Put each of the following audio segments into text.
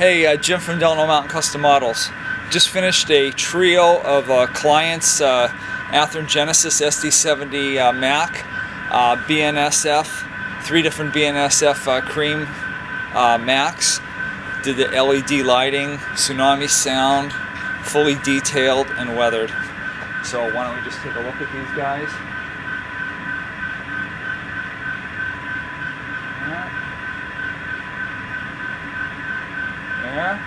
Hey, Jim from Delano Mountain Custom Models. Just finished a trio of clients, Athearn Genesis SD70MAC BNSF, 3 different BNSF cream Macs. Did the LED lighting, Tsunami sound, fully detailed and weathered. So why don't we just take a look at these guys. There.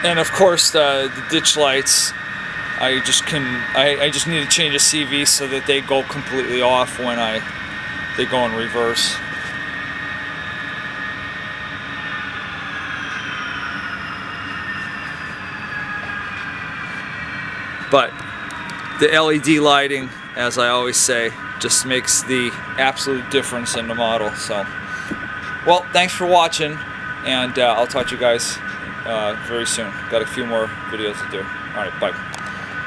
And of course the ditch lights, I just need to change a CV so that they go completely off when they go in reverse. But the LED lighting, as I always say, just makes the absolute difference in the model. So, well, thanks for watching, and I'll talk to you guys very soon. Got a few more videos to do. Alright, bye.